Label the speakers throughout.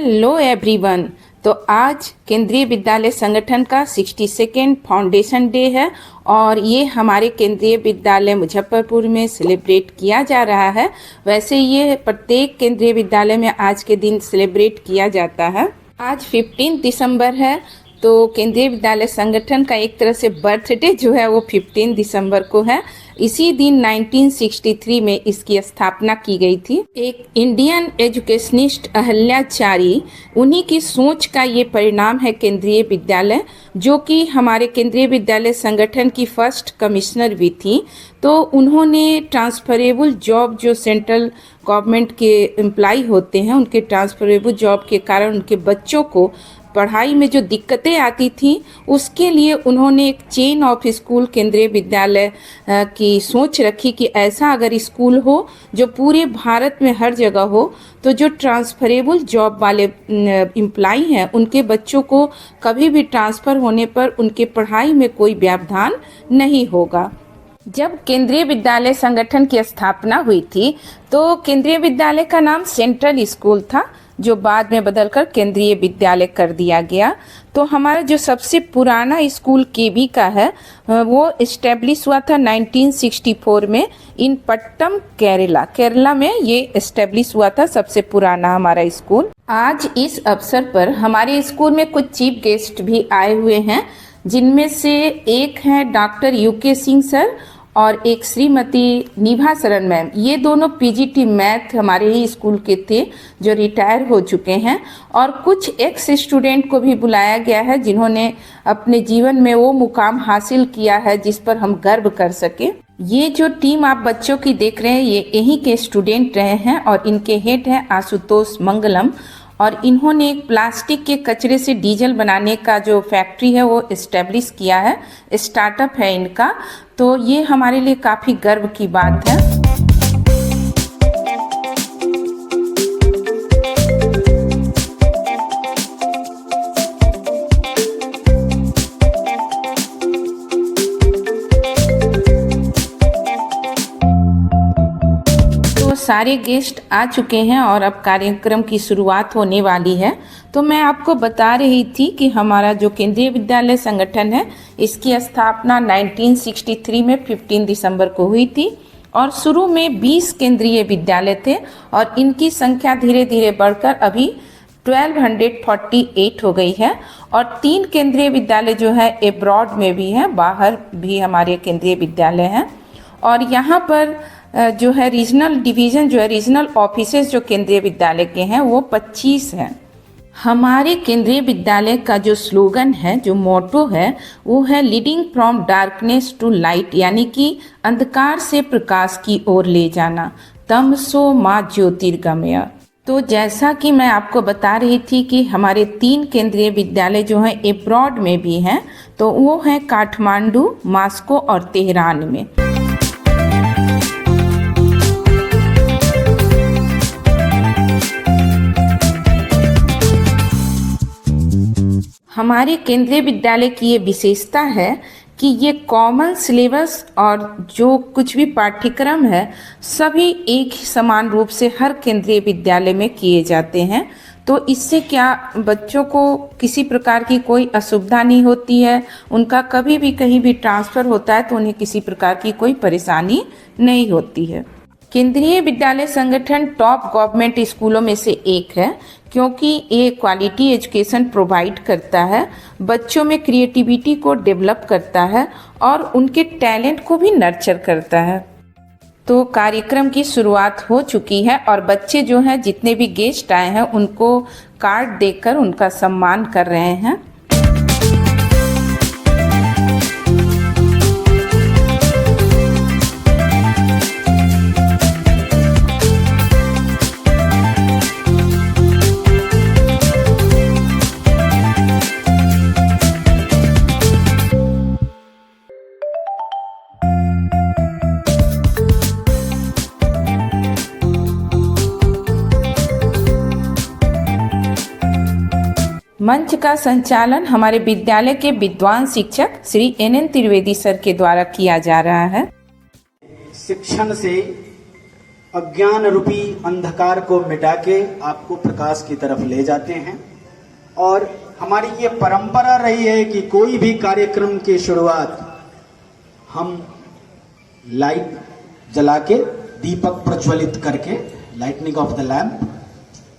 Speaker 1: Hello everyone. तो आज केंद्रीय विद्यालय संगठन का 62nd फाउंडेशन डे है और ये हमारे केंद्रीय विद्यालय मुजफ्फरपुर में सेलिब्रेट किया जा रहा है। वैसे ये प्रत्येक केंद्रीय विद्यालय में आज के दिन सेलिब्रेट किया जाता है। आज 15 दिसंबर है, तो केंद्रीय विद्यालय संगठन का एक तरह से बर्थडे जो है वो 15 दिसंबर को है। इसी दिन 1963 में इसकी स्थापना की गई थी। एक इंडियन एजुकेशनिस्ट अहल्याचारी, उन्हीं की सोच का ये परिणाम है केंद्रीय विद्यालय, जो कि हमारे केंद्रीय विद्यालय संगठन की फर्स्ट कमिश्नर भी थी। तो उन्होंने ट्रांसफरेबल जॉब, जो सेंट्रल गवर्नमेंट के एम्प्लॉय होते हैं, उनके ट्रांसफरेबल जॉब के कारण उनके बच्चों को पढ़ाई में जो दिक्कतें आती थी, उसके लिए उन्होंने एक चेन ऑफ स्कूल केंद्रीय विद्यालय की सोच रखी कि ऐसा अगर स्कूल हो जो पूरे भारत में हर जगह हो, तो जो ट्रांसफरेबल जॉब वाले एम्प्लॉय हैं उनके बच्चों को कभी भी ट्रांसफ़र होने पर उनके पढ़ाई में कोई व्यवधान नहीं होगा। जब केंद्रीय विद्यालय संगठन की स्थापना हुई थी तो केंद्रीय विद्यालय का नाम सेंट्रल स्कूल था, जो बाद में बदलकर केंद्रीय विद्यालय कर दिया गया। तो हमारा जो सबसे पुराना स्कूल केबी का है वो इस्टेब्लिश हुआ था 1964 में इन पट्टम, केरला में ये इस्टेब्लिश हुआ था, सबसे पुराना हमारा स्कूल। आज इस अवसर पर हमारे स्कूल में कुछ चीफ गेस्ट भी आए हुए हैं, जिनमें से एक हैं डॉक्टर यूके सिंह सर और एक श्रीमती निभा शरण मैम। ये दोनों पीजीटी मैथ हमारे ही स्कूल के थे, जो रिटायर हो चुके हैं। और कुछ एक्स स्टूडेंट को भी बुलाया गया है जिन्होंने अपने जीवन में वो मुकाम हासिल किया है जिस पर हम गर्व कर सके। ये जो टीम आप बच्चों की देख रहे हैं, ये यहीं के स्टूडेंट रहे हैं और इनके हेड हैं आशुतोष मंगलम। और इन्होंने एक प्लास्टिक के कचरे से डीजल बनाने का जो फैक्ट्री है वो इस्टेब्लिश किया है, स्टार्टअप है इनका। तो ये हमारे लिए काफ़ी गर्व की बात है। सारे गेस्ट आ चुके हैं और अब कार्यक्रम की शुरुआत होने वाली है। तो मैं आपको बता रही थी कि हमारा जो केंद्रीय विद्यालय संगठन है, इसकी स्थापना 1963 में 15 दिसंबर को हुई थी और शुरू में 20 केंद्रीय विद्यालय थे और इनकी संख्या धीरे धीरे बढ़कर अभी 1248 हो गई है। और 3 केंद्रीय विद्यालय जो है एब्रॉड में भी हैं, बाहर भी हमारे केंद्रीय विद्यालय हैं। और यहाँ पर जो है रीजनल डिवीज़न, जो है रीजनल ऑफिसेज जो केंद्रीय विद्यालय के हैं वो 25 हैं। हमारे केंद्रीय विद्यालय का जो स्लोगन है, जो मोटो है, वो है leading from darkness to light, यानी कि अंधकार से प्रकाश की ओर ले जाना, तमसो मा ज्योतिर्गमय। तो जैसा कि मैं आपको बता रही थी कि हमारे 3 केंद्रीय विद्यालय जो हैं एब्रॉड में भी हैं, तो वो हैं काठमांडू, मॉस्को और तेहरान में। हमारे केंद्रीय विद्यालय की ये विशेषता है कि ये कॉमन सिलेबस और जो कुछ भी पाठ्यक्रम है सभी एक ही समान रूप से हर केंद्रीय विद्यालय में किए जाते हैं। तो इससे क्या बच्चों को किसी प्रकार की कोई असुविधा नहीं होती है, उनका कभी भी कहीं भी ट्रांसफ़र होता है तो उन्हें किसी प्रकार की कोई परेशानी नहीं होती है। केंद्रीय विद्यालय संगठन टॉप गवर्नमेंट स्कूलों में से एक है, क्योंकि ये क्वालिटी एजुकेशन प्रोवाइड करता है, बच्चों में क्रिएटिविटी को डेवलप करता है और उनके टैलेंट को भी नर्चर करता है। तो कार्यक्रम की शुरुआत हो चुकी है और बच्चे जो हैं, जितने भी गेस्ट आए हैं, उनको कार्ड देकर उनका सम्मान कर रहे हैं। मंच का संचालन हमारे विद्यालय के विद्वान शिक्षक श्री NN त्रिवेदी सर के द्वारा किया जा रहा है।
Speaker 2: शिक्षण से अज्ञान रूपी अंधकार को मिटा के आपको प्रकाश की तरफ ले जाते हैं। और हमारी ये परंपरा रही है कि कोई भी कार्यक्रम की शुरुआत हम लाइट जला के, दीपक प्रज्वलित करके, लाइटनिंग ऑफ द लैंप,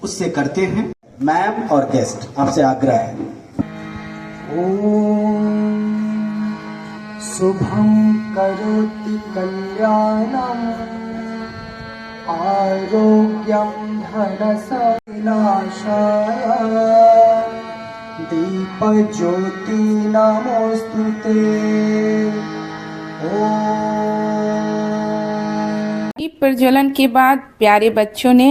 Speaker 2: उससे करते हैं। मैम और गेस्ट, आपसे आग्रह है।
Speaker 3: ओम शुभं करोति कल्याणम् आरोग्यं धनसविनाशाय दीपज्योति नमोस्तुते।
Speaker 1: दीप प्रज्वलन के बाद प्यारे बच्चों ने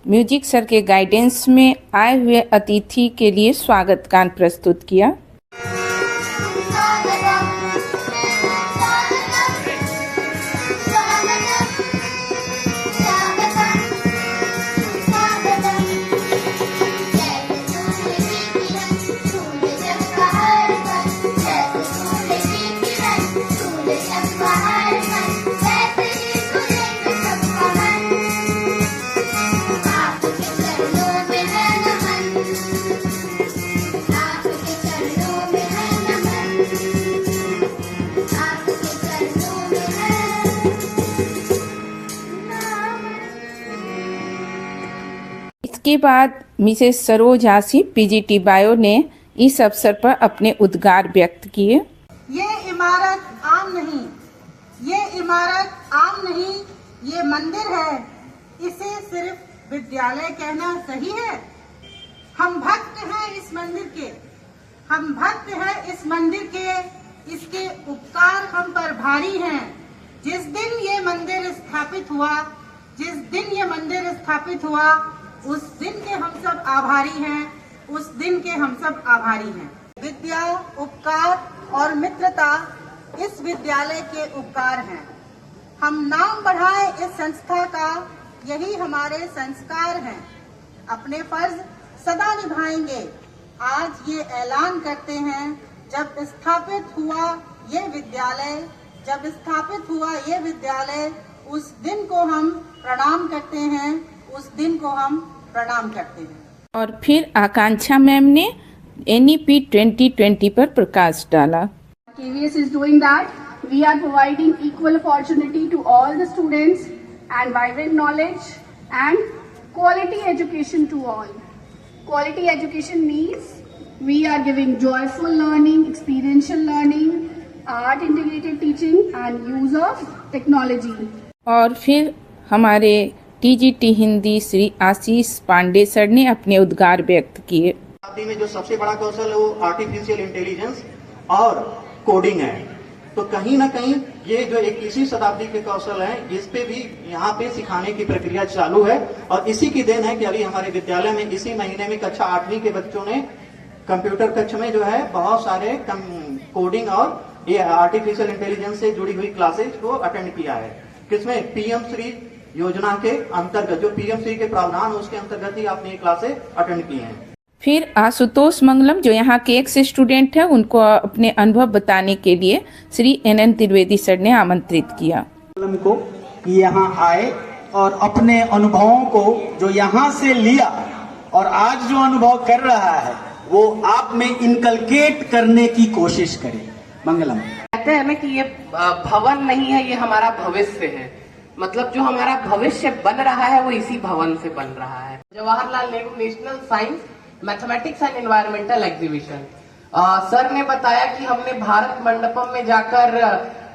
Speaker 1: म्यूजिक सर के गाइडेंस में आए हुए अतिथि के लिए स्वागत गान प्रस्तुत किया। इसके बाद मिसेस सरोज आसी पीजीटी बायो ने इस अवसर पर अपने उद्गार व्यक्त किए।
Speaker 4: ये इमारत आम नहीं, ये इमारत आम नहीं, ये मंदिर है। इसे सिर्फ विद्यालय कहना सही है? हम भक्त हैं इस मंदिर के, हम भक्त हैं इस मंदिर के। इसके उपकार हम पर भारी हैं। जिस दिन ये मंदिर स्थापित हुआ, जिस दिन ये मंदिर स्थापित हुआ, उस दिन के हम सब आभारी हैं, उस दिन के हम सब आभारी हैं। विद्या, उपकार और मित्रता इस विद्यालय के उपकार हैं। हम नाम बढ़ाएं इस संस्था का, यही हमारे संस्कार हैं। अपने फर्ज सदा निभाएंगे। आज ये ऐलान करते हैं, जब स्थापित हुआ ये विद्यालय, जब स्थापित हुआ ये विद्यालय, उस दिन को हम प्रणाम करते हैं, उस दिन को हम प्रणाम करते हैं।
Speaker 1: और फिर आकांक्षा मैम ने NEP 2020 पर प्रकाश डाला।
Speaker 5: KVS is doing that. We are providing equal opportunity to all the students and vibrant knowledge and quality education to all. Quality education means we are giving joyful learning, experiential learning, art integrated teaching and use of technology.
Speaker 1: और फिर हमारे TGT Hindi Shri Ashish Pandey sir ने अपने उद्गार व्यक्त किए।
Speaker 6: शताब्दी में जो सबसे बड़ा कौशल है वो आर्टिफिशियल इंटेलिजेंस और कोडिंग है। तो कहीं ना कहीं ये जो 21वीं शताब्दी के कौशल हैं, इस पे भी यहाँ पे सिखाने की प्रक्रिया चालू है। और इसी की देन है कि अभी हमारे विद्यालय में इसी महीने में कक्षा 8वीं के बच्चों ने कंप्यूटर कक्ष में जो है बहुत सारे कोडिंग और ये आर्टिफिशियल इंटेलिजेंस से जुड़ी हुई क्लासेज को अटेंड किया है। किसमें? PM श्री योजना के अंतर्गत, जो PM श्री के प्रावधान उसके अंतर्गत ही आपने ये क्लासेज अटेंड की हैं।
Speaker 1: फिर आशुतोष मंगलम जो यहाँ के एक्स स्टूडेंट है, उनको अपने अनुभव बताने के लिए श्री NN त्रिवेदी सर ने आमंत्रित किया
Speaker 2: को कि यहाँ आए और अपने अनुभवों को जो यहाँ से लिया और आज जो अनुभव कर रहा है वो आप में इनकलकेट करने की कोशिश करें। मंगलम।
Speaker 7: कहते हैं ना कि ये भवन नहीं है, ये हमारा भविष्य है। मतलब जो हमारा भविष्य बन रहा है वो इसी भवन से बन रहा है। Jawaharlal Nehru national science mathematics and environmental exhibition, sir ने बताया कि हमने भारत मंडपम में जाकर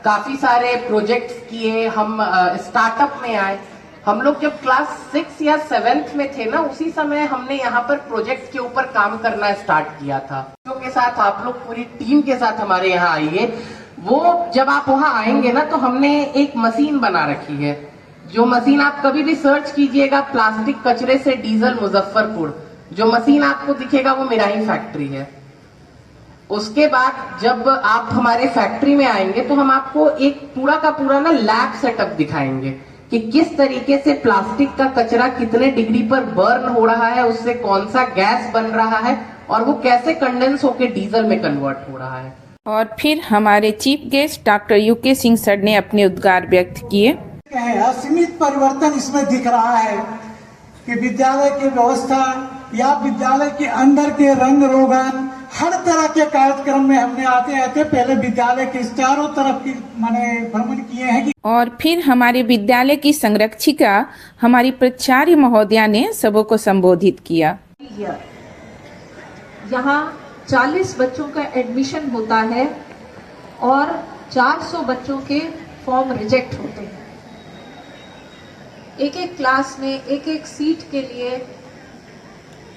Speaker 7: काफी सारे प्रोजेक्ट्स किए। हम स्टार्टअप में आए। हम लोग जब क्लास 6 या 7th में थे ना, उसी समय हमने यहाँ पर प्रोजेक्ट के ऊपर काम करना स्टार्ट किया था। के साथ आप लोग पूरी टीम के साथ हमारे यहाँ आइए। वो जब आप वहाँ आएंगे ना, तो हमने एक मशीन बना रखी है। जो मशीन आप कभी भी सर्च कीजिएगा, प्लास्टिक कचरे से डीजल मुजफ्फरपुर, जो मशीन आपको दिखेगा वो मेरा ही फैक्ट्री है। उसके बाद जब आप हमारे फैक्ट्री में आएंगे तो हम आपको एक पूरा का पूरा ना लैब सेटअप दिखाएंगे कि किस तरीके से प्लास्टिक का कचरा कितने डिग्री पर बर्न हो रहा है, उससे कौन सा गैस बन रहा है और वो कैसे कंडेंस होके डीजल में कन्वर्ट हो रहा है।
Speaker 1: और फिर हमारे chief guest doctor UK Singh sir ने अपने उद्गार व्यक्त किए।
Speaker 8: असीमित परिवर्तन इसमें दिख रहा है कि विद्यालय की व्यवस्था या विद्यालय के अंदर के रंग रोगन हर तरह के कार्यक्रम में हमने आते आते पहले विद्यालय के चारों तरफ की मैंने भ्रमण किए हैं कि
Speaker 1: और फिर हमारे विद्यालय की संरक्षिका हमारी प्राचार्य महोदया ने सबों को संबोधित किया।
Speaker 9: यहाँ 40 बच्चों का एडमिशन होता है और 400 बच्चों के फॉर्म रिजेक्ट होते हैं। एक एक क्लास में एक एक सीट के लिए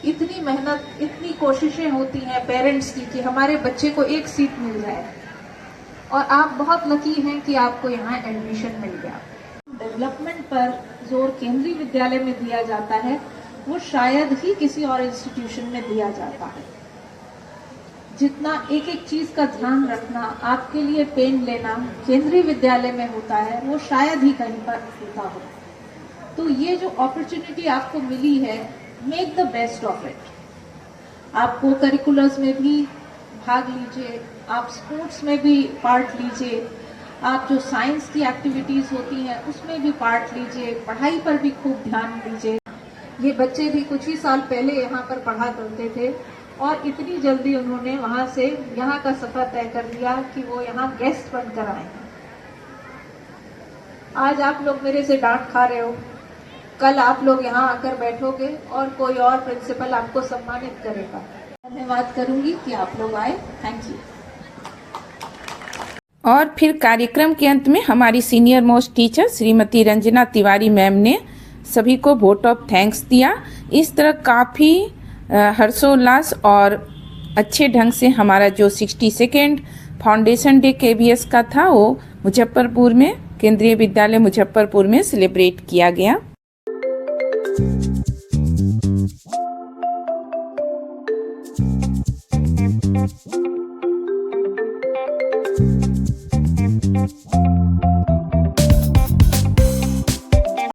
Speaker 9: इतनी मेहनत, इतनी कोशिशें होती हैं पेरेंट्स की कि हमारे बच्चे को एक सीट मिल जाए, और आप बहुत लकी हैं कि आपको यहाँ एडमिशन मिल गया। डेवलपमेंट पर जोर केंद्रीय विद्यालय में दिया जाता है, वो शायद ही किसी और इंस्टीट्यूशन में दिया जाता है। जितना एक एक चीज का ध्यान रखना, आपके लिए पेन लेना केंद्रीय विद्यालय में होता है, वो शायद ही कहीं पर होता हो। तो ये जो अपॉर्चुनिटी आपको मिली है, make the best of it. आप को करिकुलर्स में भी भाग लीजिए, आप स्पोर्ट्स में भी पार्ट लीजिए, आप जो साइंस की एक्टिविटीज होती हैं उसमें भी पार्ट लीजिए, पढ़ाई पर भी खूब ध्यान दीजिए। ये बच्चे भी कुछ ही साल पहले यहाँ पर पढ़ा करते थे और इतनी जल्दी उन्होंने वहाँ से यहाँ का सफर तय कर दिया कि वो यहाँ गेस्ट बनकर आए। आज आप लोग मेरे से डांट खा रहे हो, कल आप लोग यहाँ आकर बैठोगे और कोई और प्रिंसिपल आपको सम्मानित करेगा। धन्यवाद करूंगी कि आप लोग आए। Thank you.
Speaker 1: और फिर कार्यक्रम के अंत में हमारी senior most teacher Shrimati Ranjana Tiwari ma'am ने सभी को वोट ऑफ थैंक्स दिया। इस तरह काफ़ी हर्षोल्लास और अच्छे ढंग से हमारा जो 62nd फाउंडेशन डे KVS का था वो मुजफ्फरपुर में, केंद्रीय विद्यालय मुजफ्फरपुर में सेलिब्रेट किया गया।